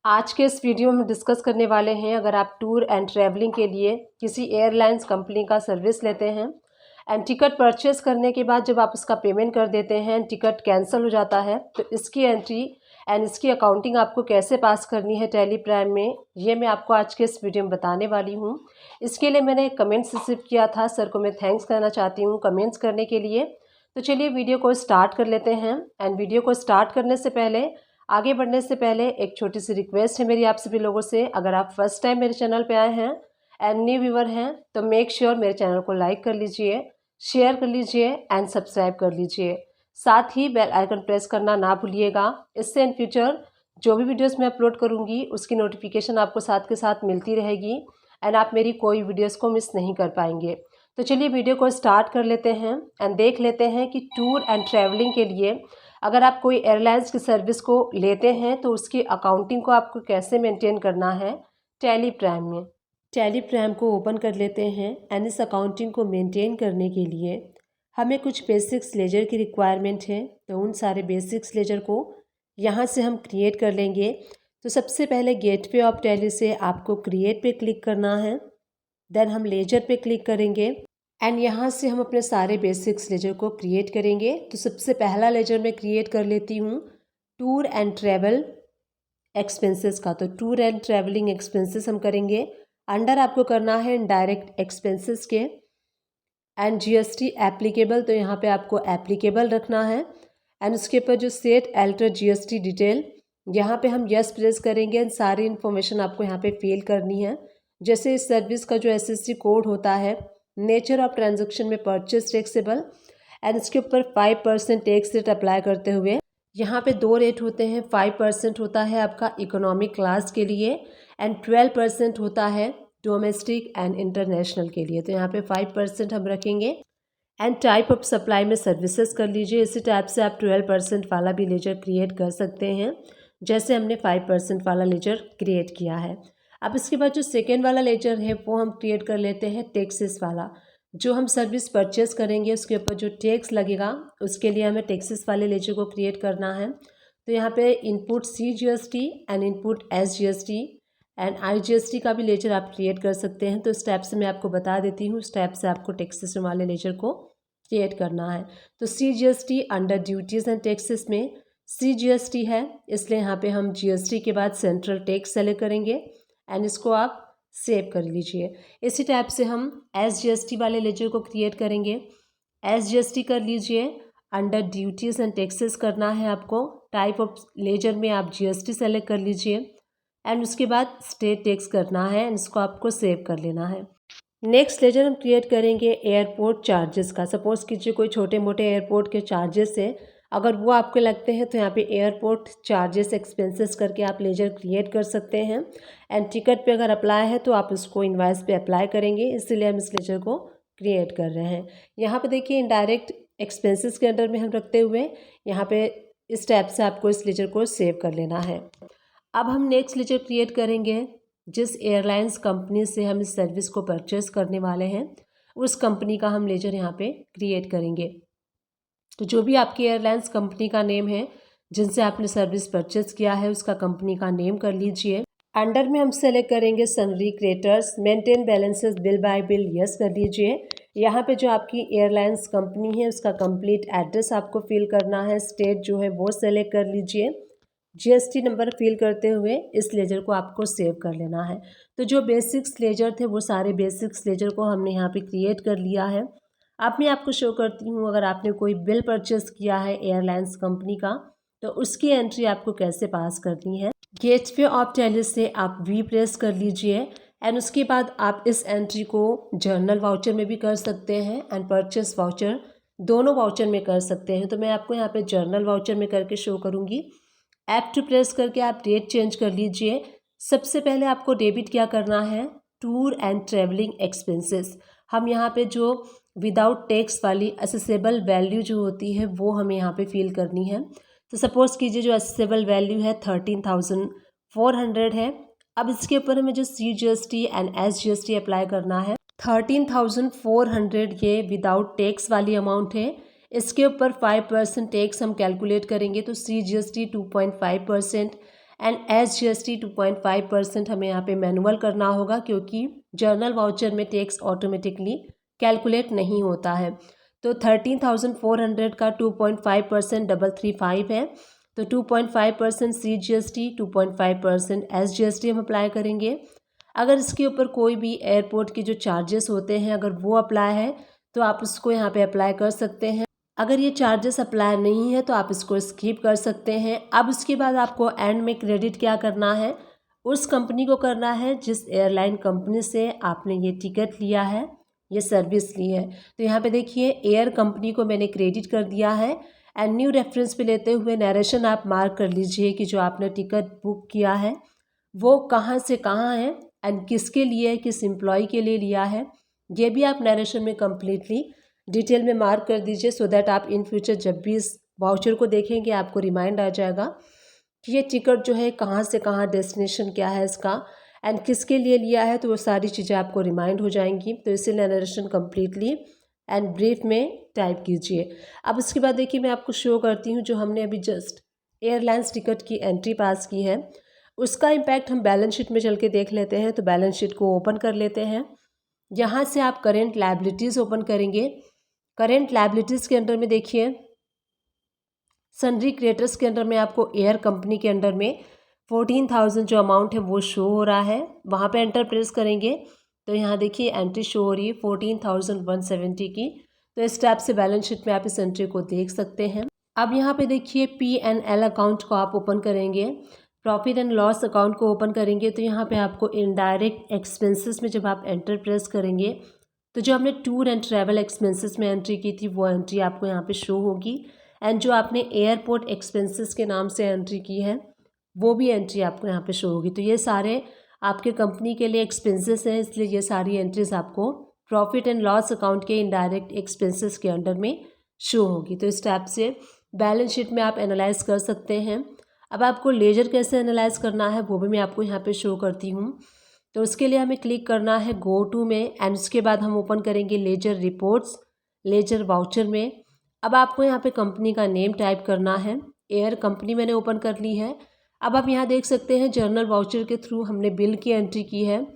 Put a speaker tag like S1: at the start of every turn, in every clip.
S1: आज के इस वीडियो में डिस्कस करने वाले हैं, अगर आप टूर एंड ट्रैवलिंग के लिए किसी एयरलाइंस कंपनी का सर्विस लेते हैं एंड टिकट परचेस करने के बाद जब आप उसका पेमेंट कर देते हैं, टिकट कैंसिल हो जाता है, तो इसकी एंट्री एंड इसकी अकाउंटिंग आपको कैसे पास करनी है टैली प्राइम में, ये मैं आपको आज के इस वीडियो में बताने वाली हूँ। इसके लिए मैंने एक कमेंट्स रिसीव किया था, सर को मैं थैंक्स करना चाहती हूँ कमेंट्स करने के लिए। तो चलिए वीडियो को स्टार्ट कर लेते हैं। एंड वीडियो को स्टार्ट करने से पहले, आगे बढ़ने से पहले एक छोटी सी रिक्वेस्ट है मेरी आप सभी लोगों से, अगर आप फर्स्ट टाइम मेरे चैनल पे आए हैं एंड न्यू व्यूवर हैं तो मेक श्योर मेरे चैनल को लाइक कर लीजिए, शेयर कर लीजिए एंड सब्सक्राइब कर लीजिए। साथ ही बेल आइकन प्रेस करना ना भूलिएगा, इससे इन फ्यूचर जो भी वीडियोस मैं अपलोड करूँगी उसकी नोटिफिकेशन आपको साथ के साथ मिलती रहेगी एंड आप मेरी कोई वीडियोज़ को मिस नहीं कर पाएंगे। तो चलिए वीडियो को स्टार्ट कर लेते हैं एंड देख लेते हैं कि टूर एंड ट्रैवलिंग के लिए अगर आप कोई एयरलाइंस की सर्विस को लेते हैं तो उसकी अकाउंटिंग को आपको कैसे मेंटेन करना है टैली प्राइम में। टैली प्राइम को ओपन कर लेते हैं एंड इस अकाउंटिंग को मेंटेन करने के लिए हमें कुछ बेसिक्स लेजर की रिक्वायरमेंट है, तो उन सारे बेसिक्स लेजर को यहाँ से हम क्रिएट कर लेंगे। तो सबसे पहले गेटवे ऑफ टैली से आपको क्रिएट पे क्लिक करना है, देन हम लेजर पे क्लिक करेंगे एंड यहाँ से हम अपने सारे बेसिक्स लेजर को क्रिएट करेंगे। तो सबसे पहला लेजर मैं क्रिएट कर लेती हूँ टूर एंड ट्रैवल एक्सपेंसेस का। तो टूर एंड ट्रैवलिंग एक्सपेंसेस हम करेंगे, अंडर आपको करना है डायरेक्ट एक्सपेंसेस के एंड जीएसटी एप्लीकेबल, तो यहाँ पे आपको एप्लीकेबल रखना है एंड उसके ऊपर जो सेट अल्टर जीएसटी डिटेल, यहाँ पे हम यस प्रेस करेंगे एंड सारी इन्फॉर्मेशन आपको यहाँ पे फिल करनी है। जैसे इस सर्विस का जो एसएससी कोड होता है, नेचर ऑफ ट्रांजैक्शन में परचेस टैक्सेबल एंड इसके ऊपर 5% टैक्स रेट अप्लाई करते हुए यहाँ पे 2 रेट होते हैं। 5% होता है आपका इकोनॉमिक क्लास के लिए एंड 12% होता है डोमेस्टिक एंड इंटरनेशनल के लिए। तो यहाँ पे 5% हम रखेंगे एंड टाइप ऑफ सप्लाई में सर्विसेज कर लीजिए। इसी टाइप से आप 12% वाला भी लेजर क्रिएट कर सकते हैं, जैसे हमने 5% वाला लेजर क्रिएट किया है। अब इसके बाद जो सेकेंड वाला लेजर है वो हम क्रिएट कर लेते हैं टैक्सेस वाला। जो हम सर्विस परचेस करेंगे उसके ऊपर जो टैक्स लगेगा उसके लिए हमें टैक्सेस वाले लेजर को क्रिएट करना है। तो यहाँ पे input CGST and input SGST and IGST का भी लेजर आप क्रिएट कर सकते हैं। तो स्टेप से मैं आपको बता देती हूँ, स्टेप से आपको टैक्सेस वाले लेजर को क्रिएट करना है। तो CGST under duties and taxes में CGST है, इसलिए यहाँ पे हम GST के बाद सेंट्रल टैक्स सेलेक्ट करेंगे एंड इसको आप सेव कर लीजिए। इसी टाइप से हम SGST वाले लेजर को क्रिएट करेंगे। SGST कर लीजिए, अंडर ड्यूटीज़ एंड टैक्सेस करना है आपको, टाइप ऑफ लेजर में आप GST सेलेक्ट कर लीजिए एंड उसके बाद स्टेट टैक्स करना है एंड इसको आपको सेव कर लेना है। नेक्स्ट लेजर हम क्रिएट करेंगे एयरपोर्ट चार्जेस का। सपोज़ कीजिए कोई छोटे मोटे एयरपोर्ट के चार्जेस है, अगर वो आपको लगते हैं तो यहाँ पे एयरपोर्ट चार्जेस एक्सपेंसेस करके आप लेजर क्रिएट कर सकते हैं एंड टिकट पे अगर अप्लाई है तो आप उसको इनवॉइस पे अप्लाई करेंगे, इसीलिए हम इस लेजर को क्रिएट कर रहे हैं। यहाँ पे देखिए इनडायरेक्ट एक्सपेंसेस के अंडर में हम रखते हुए यहाँ पे इस टाइप से आपको इस लेजर को सेव कर लेना है। अब हम नेक्स्ट लेजर क्रिएट करेंगे, जिस एयरलाइंस कंपनी से हम इस सर्विस को परचेस करने वाले हैं उस कंपनी का हम लेजर यहाँ पे क्रिएट करेंगे। तो जो भी आपकी एयरलाइंस कंपनी का नेम है जिनसे आपने सर्विस परचेस किया है उसका कंपनी का नेम कर लीजिए। अंडर में हम सेलेक्ट करेंगे सनरी creators, maintain balances bill bye bill, yes कर लीजिए। यहाँ पे जो आपकी एयरलाइंस कंपनी है उसका कंप्लीट एड्रेस आपको फिल करना है, स्टेट जो है वो सेलेक्ट कर लीजिए। GST नंबर फिल करते हुए इस लेजर को आपको सेव कर लेना है। तो जो बेसिक्स लेजर थे वो सारे बेसिक्स लेजर को हमने यहाँ पे क्रिएट कर लिया है। अब मैं आपको शो करती हूँ, अगर आपने कोई बिल परचेस किया है एयरलाइंस कंपनी का तो उसकी एंट्री आपको कैसे पास करनी है। गेटवे ऑफ टैली से आप V प्रेस कर लीजिए एंड उसके बाद आप इस एंट्री को जर्नल वाउचर में भी कर सकते हैं एंड परचेस वाउचर, दोनों वाउचर में कर सकते हैं। तो मैं आपको यहाँ पे जर्नल वाउचर में करके शो करूँगी। F2 प्रेस करके आप डेट चेंज कर लीजिए। सबसे पहले आपको डेबिट क्या करना है, टूर एंड ट्रैवलिंग एक्सपेंसेस। हम यहाँ पे जो विदाउट टैक्स वाली असेसेबल वैल्यू जो होती है वो हमें यहाँ पे फिल करनी है। तो सपोज़ कीजिए जो असेसेबल वैल्यू है 13,400 है। अब इसके ऊपर हमें जो CGST एंड SGST अप्लाई करना है। 13,400 ये विदाउट टैक्स वाली अमाउंट है, इसके ऊपर 5% टैक्स हम कैलकुलेट करेंगे तो CGST 2.5% एंड SGST 2.5% हमें यहाँ पे मैनुअल करना होगा, क्योंकि जर्नल वाउचर में टैक्स ऑटोमेटिकली कैलकुलेट नहीं होता है। तो 13,400 का 2.5% 335 है, तो 2.5% CGST, 2.5% SGST हम अप्लाई करेंगे। अगर इसके ऊपर कोई भी एयरपोर्ट के जो चार्जेस होते हैं अगर वो अप्लाई है तो आप उसको यहाँ पे अप्लाई कर सकते हैं। अगर ये चार्जेस अप्लाई नहीं है तो आप इसको स्किप कर सकते हैं। अब उसके बाद आपको एंड में क्रेडिट क्या करना है, उस कंपनी को करना है जिस एयरलाइन कंपनी से आपने ये टिकट लिया है, ये सर्विस ली है। तो यहाँ पे देखिए एयर कंपनी को मैंने क्रेडिट कर दिया है। एंड न्यू रेफरेंस पे लेते हुए नरेशन आप मार्क कर लीजिए कि जो आपने टिकट बुक किया है वो कहाँ से कहाँ है एंड किसके लिए, किस एम्प्लॉय के लिए लिया है, ये भी आप नरेशन में कम्प्लीटली डिटेल में मार्क कर दीजिए, सो दैट आप इन फ्यूचर जब भी इस वाउचर को देखेंगे आपको रिमाइंड आ जाएगा कि ये टिकट जो है कहाँ से कहाँ, डेस्टिनेशन क्या है इसका एंड किसके लिए लिया है, तो वो सारी चीज़ें आपको रिमाइंड हो जाएंगी। तो इसे नरेशन कम्प्लीटली एंड ब्रीफ में टाइप कीजिए। अब उसके बाद देखिए मैं आपको शो करती हूँ जो हमने अभी जस्ट एयरलाइंस टिकट की एंट्री पास की है, उसका इम्पैक्ट हम बैलेंस शीट में चल के देख लेते हैं। तो बैलेंस शीट को ओपन कर लेते हैं। यहाँ से आप करेंट लायबिलिटीज़ ओपन करेंगे। करेंट लायबिलिटीज़ के अंडर में देखिए सन्ड्री क्रेडिटर्स के अंडर में आपको एयर कंपनी के अंडर में 14,000 जो अमाउंट है वो शो हो रहा है, वहाँ पे एंटर प्रेस करेंगे तो यहाँ देखिए एंट्री शो हो रही है 14,170 की। तो इस टाइप से बैलेंस शीट में आप इस एंट्री को देख सकते हैं। अब यहाँ पे देखिए P&L अकाउंट को आप ओपन करेंगे, प्रॉफिट एंड लॉस अकाउंट को ओपन करेंगे तो यहाँ पे आपको इनडायरेक्ट एक्सपेंसेस में जब आप एंटर प्रेस करेंगे तो जो हमने टूर एंड ट्रैवल एक्सपेंसेस में एंट्री की थी वो एंट्री आपको यहाँ पे शो होगी एंड जो आपने एयरपोर्ट एक्सपेंसेस के नाम से एंट्री की है वो भी एंट्री आपको यहाँ पे शो होगी। तो ये सारे आपके कंपनी के लिए एक्सपेंसेस हैं, इसलिए ये सारी एंट्रीज आपको प्रॉफिट एंड लॉस अकाउंट के इनडायरेक्ट एक्सपेंसेस के अंडर में शो होगी। तो इस टाइप से बैलेंस शीट में आप एनालाइज कर सकते हैं। अब आपको लेजर कैसे एनालाइज करना है वो भी मैं आपको यहाँ पे शो करती हूँ। तो उसके लिए हमें क्लिक करना है गो टू में एंड उसके बाद हम ओपन करेंगे लेजर रिपोर्ट्स, लेजर वाउचर में। अब आपको यहाँ पे कंपनी का नेम टाइप करना है, एयर कंपनी मैंने ओपन कर ली है। अब आप यहाँ देख सकते हैं जर्नल वाउचर के थ्रू हमने बिल की एंट्री की है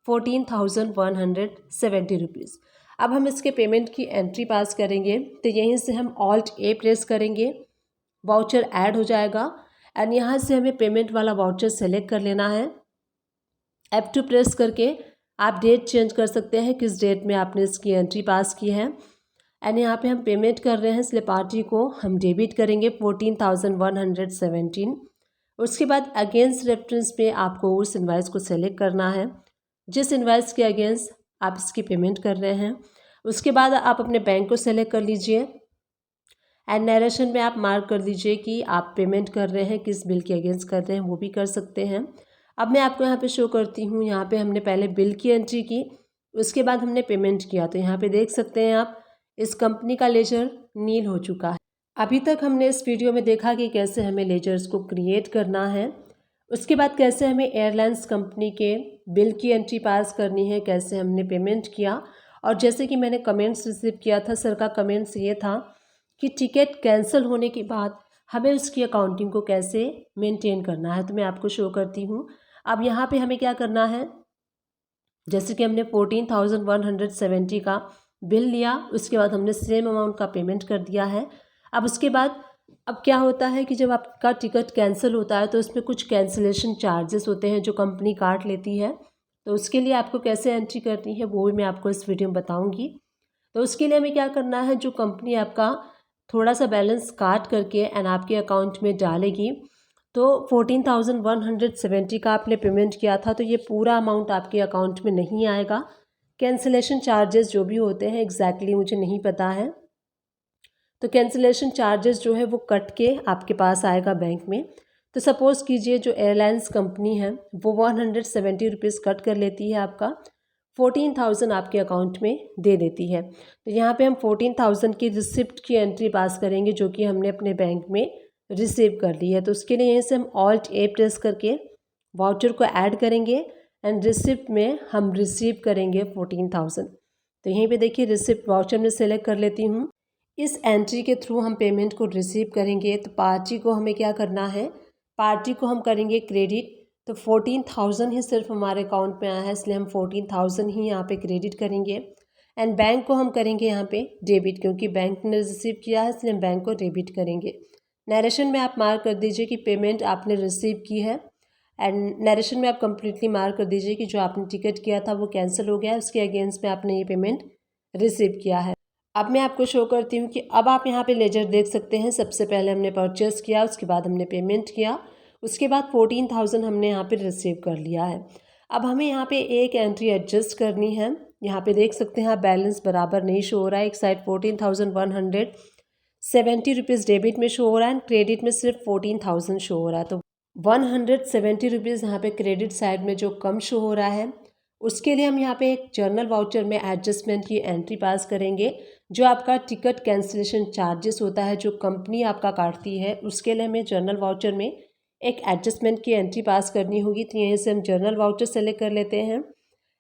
S1: 14,170 रुपीज़। अब हम इसके पेमेंट की एंट्री पास करेंगे तो यहीं से हम ऑल्ट ए प्रेस करेंगे, वाउचर ऐड हो जाएगा एंड यहाँ से हमें पेमेंट वाला वाउचर सेलेक्ट कर लेना है। F2 प्रेस करके आप डेट चेंज कर सकते हैं किस डेट में आपने इसकी एंट्री पास की है एंड यहाँ पे हम पेमेंट कर रहे हैं इसलिए पार्टी को हम डेबिट करेंगे 14,117। उसके बाद अगेंस्ट रेफरेंस पे आपको उस इनवाइस को सेलेक्ट करना है जिस इनवाइस के अगेंस्ट आप इसकी पेमेंट कर रहे हैं। उसके बाद आप अपने बैंक को सेलेक्ट कर लीजिए एंड नरेशन में आप मार्क कर दीजिए कि आप पेमेंट कर रहे हैं, किस बिल के अगेंस्ट कर रहे हैं वो भी कर सकते हैं। अब मैं आपको यहाँ पे शो करती हूँ, यहाँ पे हमने पहले बिल की एंट्री की, उसके बाद हमने पेमेंट किया। तो यहाँ पे देख सकते हैं आप इस कंपनी का लेजर नील हो चुका है। अभी तक हमने इस वीडियो में देखा कि कैसे हमें लेजर्स को क्रिएट करना है, उसके बाद कैसे हमें एयरलाइंस कंपनी के बिल की एंट्री पास करनी है, कैसे हमने पेमेंट किया और जैसे कि मैंने कमेंट्स रिसीव किया था, सर का कमेंट्स ये था कि टिकट कैंसिल होने के बाद हमें उसकी अकाउंटिंग को कैसे मेंटेन करना है। तो मैं आपको शो करती हूँ। अब यहाँ पे हमें क्या करना है, जैसे कि हमने 14,170 का बिल लिया, उसके बाद हमने सेम अमाउंट का पेमेंट कर दिया है। अब उसके बाद अब क्या होता है कि जब आपका टिकट कैंसिल होता है तो उसमें कुछ कैंसिलेशन चार्जेस होते हैं जो कंपनी काट लेती है। तो उसके लिए आपको कैसे एंट्री करनी है वो भी मैं आपको इस वीडियो में बताऊँगी। तो उसके लिए हमें क्या करना है, जो कंपनी आपका थोड़ा सा बैलेंस काट करके एंड आपके अकाउंट में डालेगी, तो 14,170 का आपने पेमेंट किया था तो ये पूरा अमाउंट आपके अकाउंट में नहीं आएगा। कैंसिलेशन चार्जेस जो भी होते हैं एग्जैक्टली मुझे नहीं पता है, तो कैंसिलेशन चार्जेस जो है वो कट के आपके पास आएगा बैंक में। तो सपोज़ कीजिए जो एयरलाइंस कंपनी है वो 170 रुपीज़ कट कर लेती है, आपका 14,000 आपके अकाउंट में दे देती है। तो यहाँ पे हम 14,000 की रिसिप्ट की एंट्री पास करेंगे जो कि हमने अपने बैंक में रिसीव कर ली है। तो उसके लिए यहीं से हम ऑल्ट ए प्रेस करके वाउचर को ऐड करेंगे एंड रिसिप्ट में हम रिसीव करेंगे 14,000। तो यहीं पे देखिए रिसिप्ट वाउचर में सेलेक्ट कर लेती हूँ। इस एंट्री के थ्रू हम पेमेंट को रिसीव करेंगे। तो पार्टी को हमें क्या करना है, पार्टी को हम करेंगे क्रेडिट, तो 14,000 ही सिर्फ हमारे अकाउंट में आया है, इसलिए हम 14,000 ही यहाँ पे क्रेडिट करेंगे। एंड बैंक को हम करेंगे यहाँ पे डेबिट, क्योंकि बैंक ने रिसीव किया है इसलिए हम बैंक को डेबिट करेंगे। नरेशन में आप मार्क कर दीजिए कि पेमेंट आपने रिसीव की है, एंड नरेशन में आप कम्प्लीटली मार्क कर दीजिए कि जो आपने टिकट किया था वो कैंसिल हो गया है, उसके अगेंस्ट में आपने ये पेमेंट रिसीव किया है। अब मैं आपको शो करती हूँ कि अब आप यहाँ पे लेजर देख सकते हैं। सबसे पहले हमने परचेस किया, उसके बाद हमने पेमेंट किया, उसके बाद 14,000 हमने यहाँ पे रिसीव कर लिया है। अब हमें यहाँ पे एक एंट्री एडजस्ट करनी है। यहाँ पे देख सकते हैं आप बैलेंस बराबर नहीं शो हो रहा है। एक साइड 14,170 रुपीज़ डेबिट में शो हो रहा है एंड क्रेडिट में सिर्फ 14,000 शो हो रहा है। तो 170 रुपीज़ यहाँ पे क्रेडिट साइड में जो कम शो हो रहा है, उसके लिए हम यहाँ पे एक जर्नल वाउचर में एडजस्टमेंट की एंट्री पास करेंगे। जो आपका टिकट कैंसिलेशन चार्जेस होता है जो कंपनी आपका काटती है, उसके लिए हमें जर्नल वाउचर में एक एडजस्टमेंट की एंट्री पास करनी होगी। तो यहीं से हम जर्नल वाउचर सेलेक्ट कर लेते हैं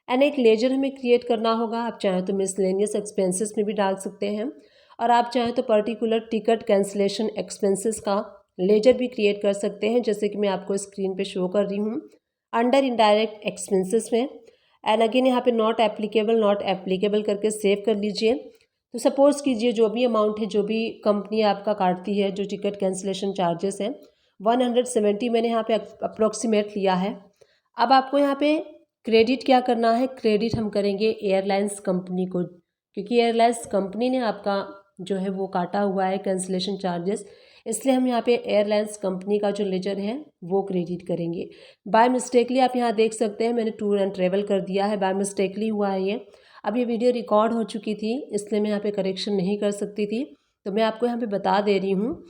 S1: एंड एक लेजर हमें क्रिएट करना होगा। आप चाहें तो मिसलेनियस एक्सपेंसेस में भी डाल सकते हैं, और आप चाहें तो पर्टिकुलर टिकट कैंसिलेशन एक्सपेंसेस का लेजर भी क्रिएट कर सकते हैं, जैसे कि मैं आपको स्क्रीन पे शो कर रही हूँ अंडर इनडायरेक्ट एक्सपेंसेस में। एंड अगेन यहाँ पे नॉट एप्लीकेबल करके सेव कर लीजिए। तो सपोज़ कीजिए जो भी अमाउंट है, जो भी कंपनी आपका काटती है, जो टिकट कैंसिलेशन चार्जेस हैं 170 मैंने यहाँ पे अप्रोक्सीमेट लिया है। अब आपको यहाँ पे क्रेडिट क्या करना है, क्रेडिट हम करेंगे एयरलाइंस कंपनी को, क्योंकि एयरलाइंस कंपनी ने आपका जो है वो काटा हुआ है कैंसिलेशन चार्जेस, इसलिए हम यहाँ पे एयरलाइंस कंपनी का जो लेजर है वो क्रेडिट करेंगे। बाय मिस्टेकली आप यहाँ देख सकते हैं मैंने टूर एंड ट्रेवल कर दिया है, बाय मिस्टेकली हुआ है ये। अब ये वीडियो रिकॉर्ड हो चुकी थी इसलिए मैं यहाँ पे करेक्शन नहीं कर सकती थी, तो मैं आपको यहाँ पे बता दे रही हूँ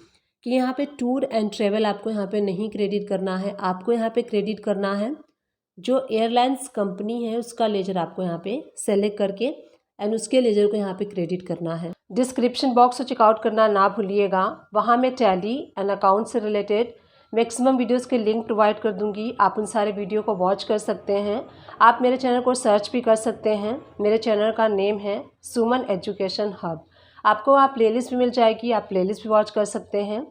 S1: कि यहाँ पे टूर एंड ट्रेवल आपको यहाँ पे नहीं क्रेडिट करना है। आपको यहाँ पे क्रेडिट करना है जो एयरलाइंस कंपनी है उसका लेजर आपको यहाँ पे सेलेक्ट करके एंड उसके लेजर को यहाँ पे क्रेडिट करना है। डिस्क्रिप्शन बॉक्स को चेकआउट करना ना भूलिएगा, वहाँ मैं टैली एंड अकाउंट से रिलेटेड मैक्सिमम वीडियोस के लिंक प्रोवाइड कर दूंगी। आप उन सारे वीडियो को वॉच कर सकते हैं। आप मेरे चैनल को सर्च भी कर सकते हैं। मेरे चैनल का नेम है सुमन एजुकेशन हब। आपको वहाँ प्लेलिस्ट भी मिल जाएगी, आप प्लेलिस्ट भी वॉच कर सकते हैं।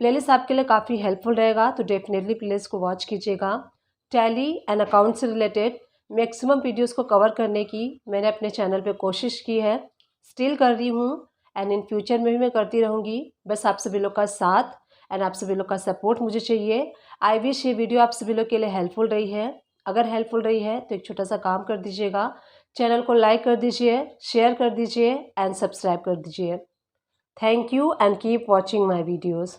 S1: प्लेलिस्ट आपके लिए काफ़ी हेल्पफुल रहेगा, तो डेफिनेटली प्लेलिस्ट को वॉच कीजिएगा। टैली एंड अकाउंट से रिलेटेड मैक्सिमम वीडियोस को कवर करने की मैंने अपने चैनल पे कोशिश की है, स्टिल कर रही हूँ एंड इन फ्यूचर में भी मैं करती रहूँगी। बस आप सभी लोग का साथ एंड आप सभी लोग का सपोर्ट मुझे चाहिए। आई विश ये वीडियो आप सभी लोग के लिए हेल्पफुल रही है। अगर हेल्पफुल रही है तो एक छोटा सा काम कर दीजिएगा, चैनल को लाइक कर दीजिए, शेयर कर दीजिए एंड सब्सक्राइब कर दीजिए। Thank you and keep watching my videos.